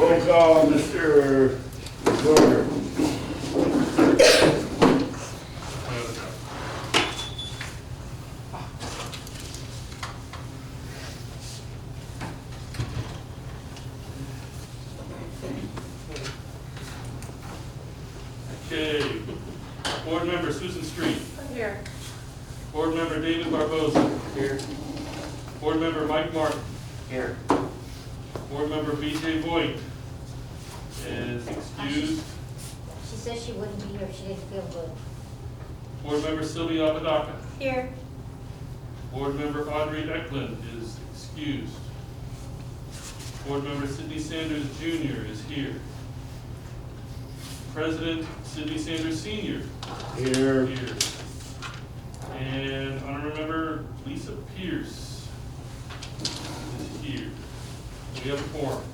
Roll call, Mr. Recorder. Okay. Board member Susan Street. Here. Board member David Barbosa. Here. Board member Mike Martin. Here. Board member BJ Voigt is excused. She said she wouldn't be here, she didn't feel good. Board member Sylvia Apodaca. Here. Board member Audrey Eklund is excused. Board member Sidney Sanders Jr. is here. President Sidney Sanders Sr. Here. here. And honorary member Lisa Pierce is here. We have a quorum.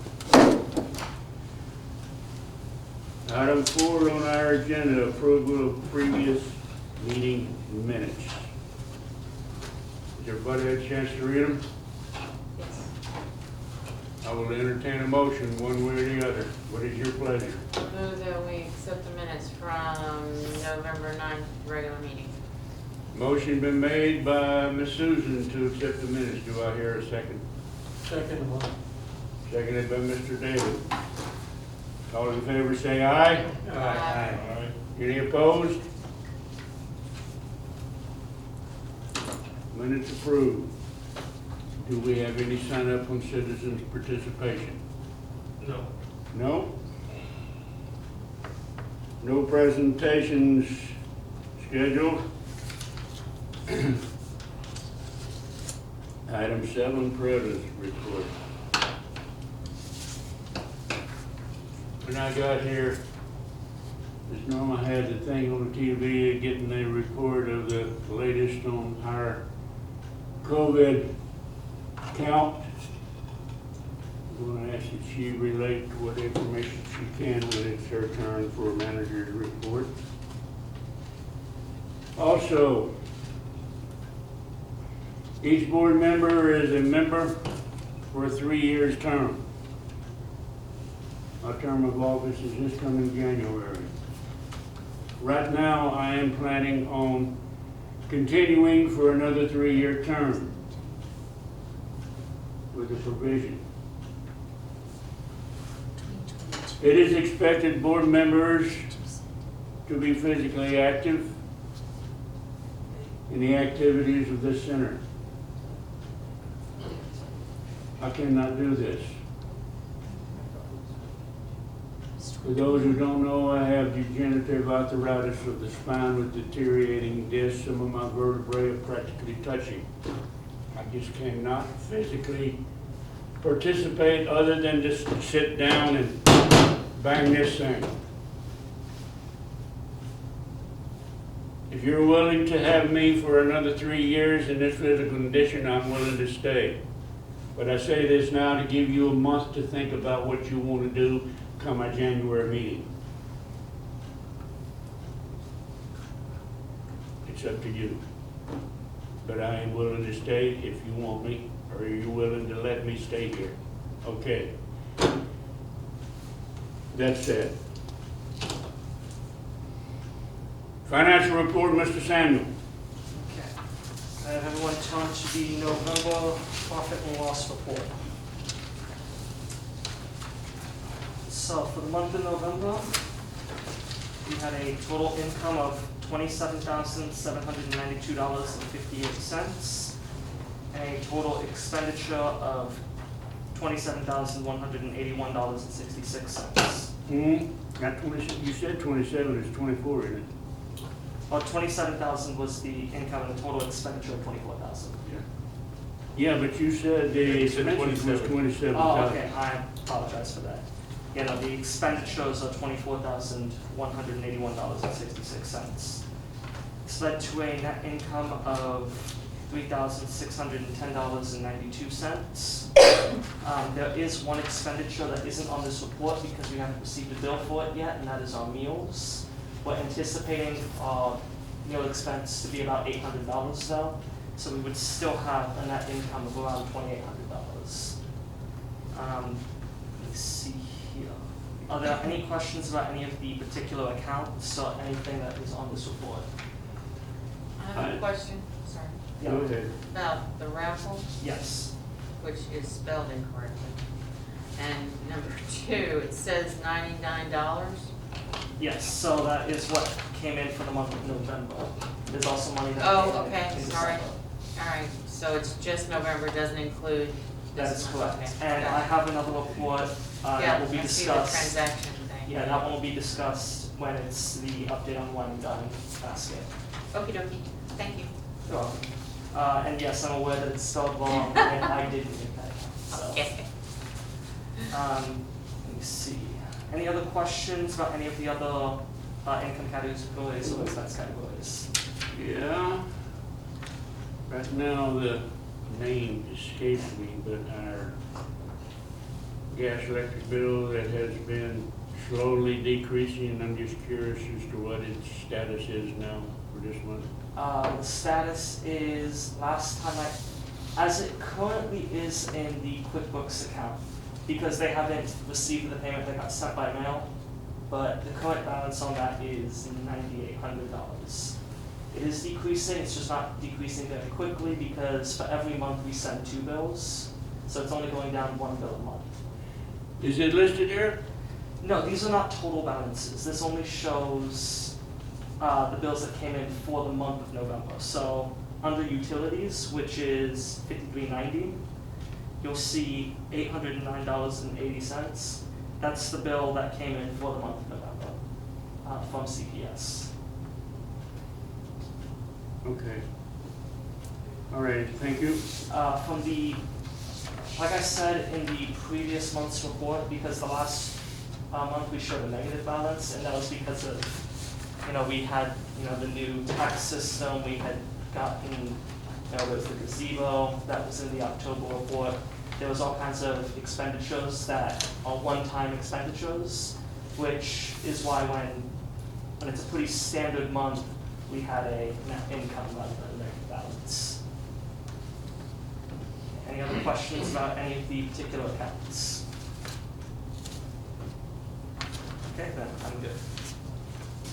Item 4 on our agenda, approval of previous meeting minutes. Has everybody had a chance to read them? Yes. I will entertain a motion one way or the other. What is your pleasure? Move that we accept the minutes from November 9th regular meeting. Motion been made by Ms. Susan to accept the minutes. Do I hear a second? Second. Seconded by Mr. David. All in favor say aye. Aye. Aye. Any opposed? Minutes approved. Do we have any sign up on citizens' participation? No. No? No presentations scheduled? Item 7, President's report. When I got here, this norm I had the thing on the TV getting a report of the latest on our COVID count. I'm going to ask that she relate to what information she can when it's her turn for a manager's report. Also, each board member is a member for a 3-year term. My term of office is this coming January. Right now, I am planning on continuing for another 3-year term with a provision. It is expected board members to be physically active in the activities of this center. I cannot do this. For those who don't know, I have degenerative arthritis of the spine with deteriorating discs. Some of my vertebrae are practically touching. I just cannot physically participate other than just sit down and bang this thing. If you're willing to have me for another 3 years in this physical condition, I'm willing to stay. But I say this now to give you a month to think about what you want to do come our January meeting. It's up to you. But I am willing to stay if you want me, or are you willing to let me stay here? Okay. That's it. Financial report, Mr. Samuel. Okay. I have everyone turn to the November profit and loss report. So for the month of November, we had a total income of $27,792.58 and a total expenditure of $27,181.66. Not 20, you said 27, it's 24, isn't it? Well, 27,000 was the income and the total expenditure of 24,000. Yeah, but you said the You said expenses was 27,000. Oh, okay, I apologize for that. Yeah, no, the expenditures are $24,181.66. This led to a net income of $3,610.92. There is one expenditure that isn't on this report because we haven't received a bill for it yet, and that is our meals. We're anticipating our meal expense to be about $800 though, so we would still have a net income of around $2,800. Let me see here. Are there any questions about any of the particular accounts or anything that is on this report? I have a question, sorry, Yeah. Go ahead. about the raffle, Yes. which is spelled incorrectly. And number two, it says $99. Yes, so that is what came in for the month of November. There's also money that Oh, came in okay, in sorry. December. All right, so it's just November, doesn't include That this is month, correct. okay. And got I it. have another report that will be Yeah, I see the discussed. transaction thing. Yeah, that one will be discussed when it's the update on one and done basket. Okey dokey, thank you. You're welcome. And yes, I'm aware that it's spelled wrong, and I didn't get that, so. Okay. Let me see. Any other questions about any of the other income categories or expense categories? Yeah. Right now, the name escapes me, but our gas electric bill that has been slowly decreasing, and I'm just curious as to what its status is now for this month. The status is, last time as it currently is in the QuickBooks account, because they haven't received the payment that got sent by mail, but the current balance on that is $9,800. It is decreasing, it's just not decreasing very quickly because for every month we send 2 bills, so it's only going down 1 bill a month. Is it listed here? No, these are not total balances. This only shows the bills that came in for the month of November. So under utilities, which is $53.90, you'll see $809.80. That's the bill that came in for the month of November from CPS. Okay. All right, thank you. From the, like I said in the previous month's report, because the last month we showed a negative balance, and that was because of, we had, the new tax system, we had gotten, there was the gazebo, that was in the October report. There was all kinds of expenditures that are one-time expenditures, which is why when it's a pretty standard month, we had a net income rather than a negative balance. Any other questions about any of the particular accounts? Okay, then, I'm good.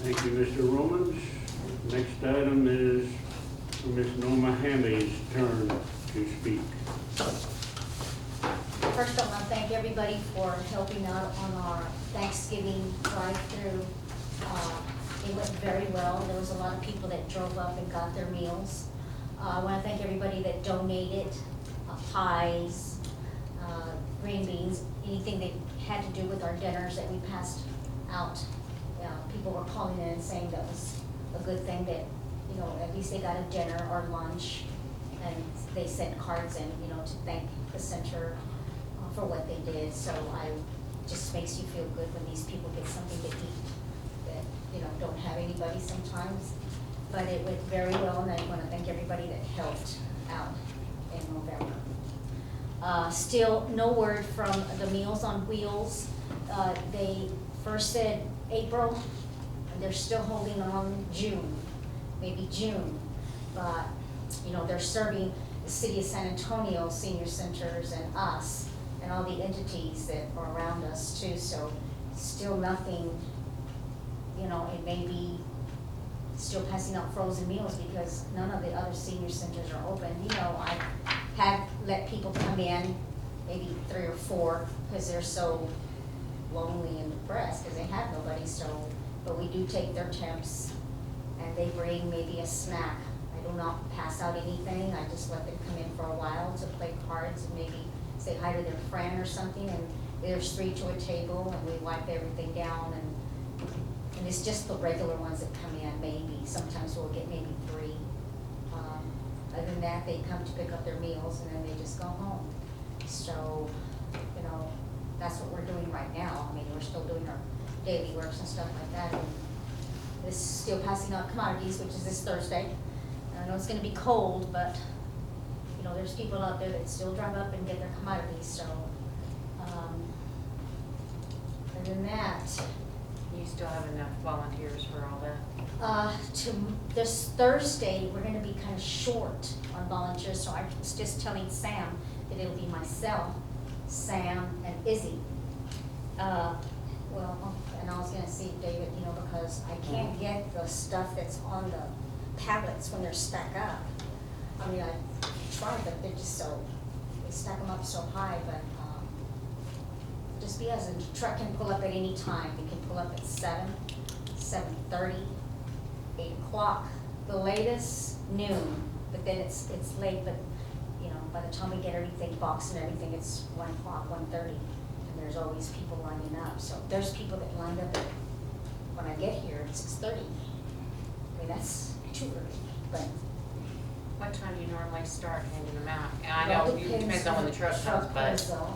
Thank you, Mr. Romans. Next item is for Ms. Norma Hammy's turn to speak. First, I want to thank everybody for helping out on our Thanksgiving drive-through. It went very well. There was a lot of people that drove up and got their meals. I want to thank everybody that donated pies, green beans, anything that had to do with our dinners that we passed out. People were calling in and saying that was a good thing that, at least they got a dinner or lunch, and they sent cards in, to thank the center for what they did. So just makes you feel good when these people get something to eat that, don't have anybody sometimes. But it went very well, and I want to thank everybody that helped out in November. Still no word from the Meals on Wheels. They first said April, and they're still holding on June, maybe June. But, they're serving the city of San Antonio senior centers and us and all the entities that are around us too. So still nothing, it may be still passing out frozen meals because none of the other senior centers are open. I have let people come in, maybe 3 or 4, because they're so lonely and depressed because they have nobody. So, but we do take their temps, and they bring maybe a snack. I do not pass out anything. I just let them come in for a while to play cards and maybe say hi to their friend or something. And there's 3 to a table, and we wipe everything down. And it's just the regular ones that come in, maybe. Sometimes we'll get maybe 3. Other than that, they come to pick up their meals, and then they just go home. So, that's what we're doing right now. I mean, we're still doing our daily works and stuff like that. And this is still passing out commodities, which is this Thursday. And I know it's gonna be cold, but, there's people out there that still drive up and get their commodities, so, other than that, You still have enough volunteers for all that? this Thursday, we're gonna be kind of short on volunteers, so I was just telling Sam that it'll be myself, Sam, and Izzy. Well, and I was gonna see, David, you know, because I can't get the stuff that's on the pallets when they're stacked up. I mean, I tried, but they're just so, they stack them up so high, but, just because the truck can pull up at any time, it can pull up at 7:30, 8 o'clock, the latest noon, but then it's late, but, you know, by the time we get everything boxed and everything, it's 1 o'clock, 1:30, and there's always people lining up, so there's people that lined up at, when I get here at 6:30. I mean, that's too early, but. What time do you normally start handing them out? And I Well, know it depends on when the truck comes, comes, but though.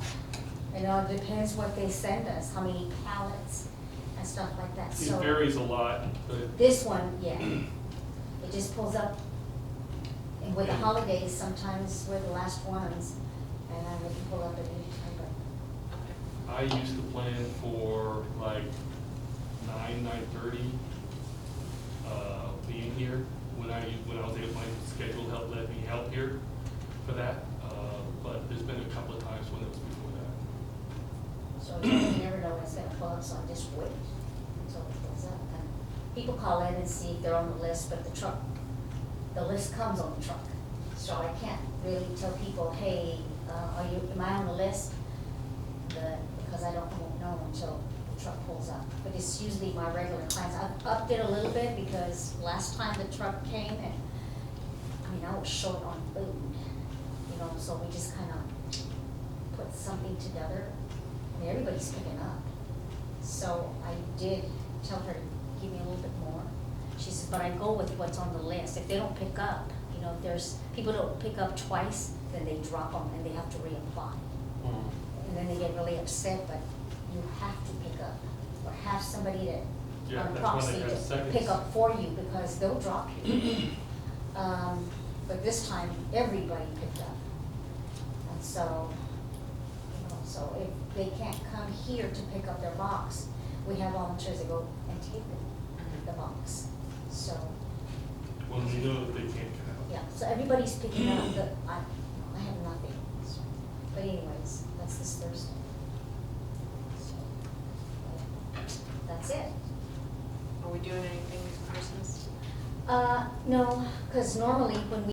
You know, it depends what they send us, how many pallets and stuff like that, It so. varies a lot, but This one, yeah, it just pulls up, and with the holidays, sometimes we're the last ones, and they can pull up at any time, but. I used to plan for like 9:30, being here, when I was able, my schedule helped, let me help here for that, but there's been a couple of times when it was before that. So you never know when it's gonna pull up, so I just wait until it pulls up. And people call in and see if they're on the list, but the list comes on the truck. So I can't really tell people, hey, am I on the list? Because I won't know until the truck pulls up. But it's usually my regular clients. I've upped it a little bit because last time the truck came and, I mean, I was short on food, you know, so we just kind of put something together. I mean, everybody's picking up. So I did tell her to give me a little bit more. She says, but I go with what's on the list. If they don't pick up, you know, if there's, people don't pick up twice, then they drop them and they have to reapply. And then they get really upset, but you have to pick up, or have somebody that, Yeah, on that's why they proxy have to seconds. pick up for you, because they'll drop you. But this time, everybody picked up. And so, you know, so if they can't come here to pick up their box, we have volunteers that go and take the box. So, When we know that they can't get out. yeah, so everybody's picking up, I have nothing. But anyways, that's this Thursday. So, that's it. are we doing anything for Christmas? No, because normally when we